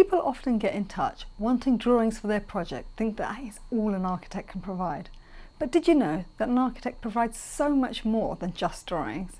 People often get in touch wanting drawings for their project, think that is all an architect can provide. But did you know that an architect provides so much more than just drawings?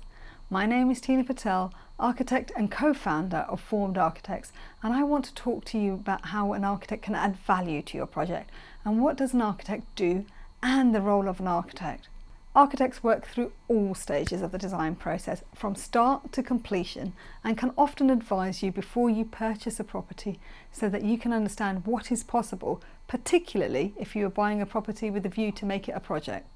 My name is Patel, architect and co-founder of Formed Architects, and I want to talk to you about how an architect can add value to your project and what does an architect do and the role of an architect. Architects work through all stages of the design process from start to completion and can often advise you before you purchase a property so that you can understand what is possible, particularly if you are buying a property with a view to make it a project.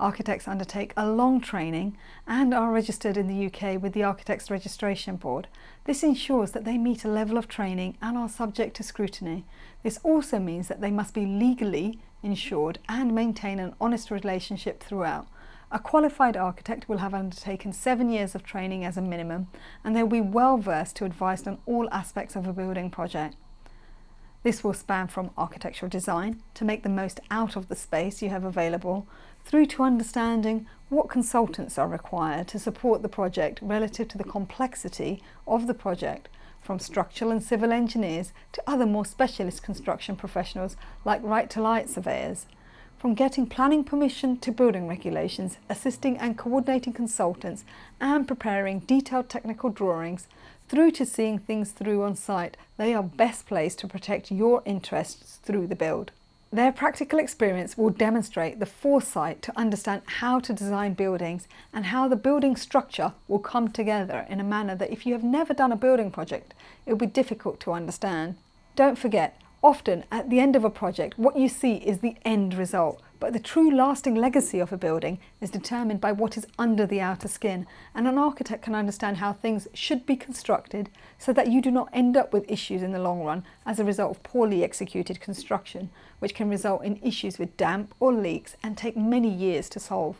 Architects undertake a long training and are registered in the UK with the Architects Registration Board. This ensures that they meet a level of training and are subject to scrutiny. This also means that they must be legally insured and maintain an honest relationship throughout. A qualified architect will have undertaken 7 years of training as a minimum, and they'll be well versed to advise on all aspects of a building project. This will span from architectural design to make the most out of the space you have available, through to understanding what consultants are required to support the project relative to the complexity of the project, from structural and civil engineers to other more specialist construction professionals like right-to-light surveyors. From getting planning permission to building regulations, assisting and coordinating consultants and preparing detailed technical drawings, through to seeing things through on site, they are best placed to protect your interests through the build. Their practical experience will demonstrate the foresight to understand how to design buildings and how the building structure will come together in a manner that if you have never done a building project, it will be difficult to understand. Don't forget, often at the end of a project, what you see is the end result, but the true lasting legacy of a building is determined by what is under the outer skin, and an architect can understand how things should be constructed so that you do not end up with issues in the long run as a result of poorly executed construction, which can result in issues with damp or leaks and take many years to solve.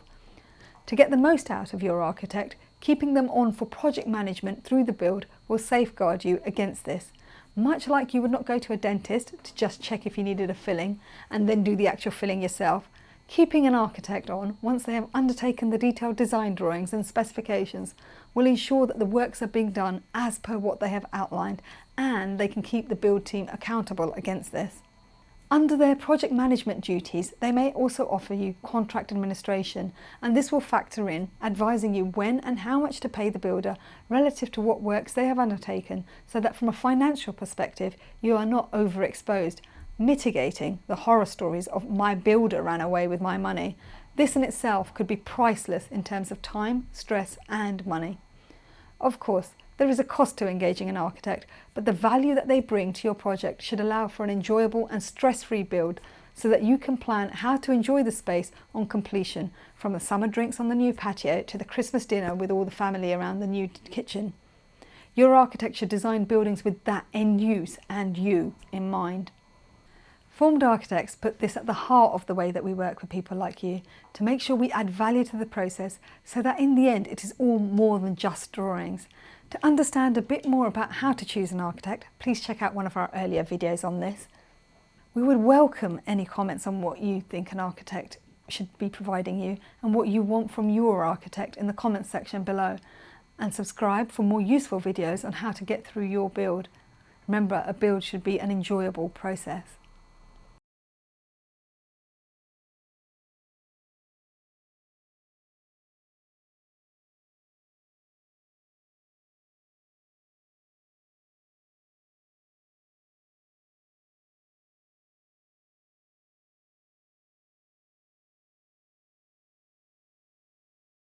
To get the most out of your architect, keeping them on for project management through the build will safeguard you against this. Much like you would not go to a dentist to just check if you needed a filling and then do the actual filling yourself, keeping an architect on once they have undertaken the detailed design drawings and specifications will ensure that the works are being done as per what they have outlined, and they can keep the build team accountable against this. Under their project management duties, they may also offer you contract administration, and this will factor in advising you when and how much to pay the builder relative to what works they have undertaken, so that from a financial perspective you are not overexposed, mitigating the horror stories of "my builder ran away with my money." This in itself could be priceless in terms of time, stress and money. Of course, there is a cost to engaging an architect, but the value that they bring to your project should allow for an enjoyable and stress-free build so that you can plan how to enjoy the space on completion, from the summer drinks on the new patio to the Christmas dinner with all the family around the new kitchen. Your architect should design buildings with that end use and you in mind. Formed Architects put this at the heart of the way that we work with people like you, to make sure we add value to the process so that in the end it is all more than just drawings. To understand a bit more about how to choose an architect, please check out one of our earlier videos on this. We would welcome any comments on what you think an architect should be providing you and what you want from your architect in the comments section below. And subscribe for more useful videos on how to get through your build. Remember, a build should be an enjoyable process.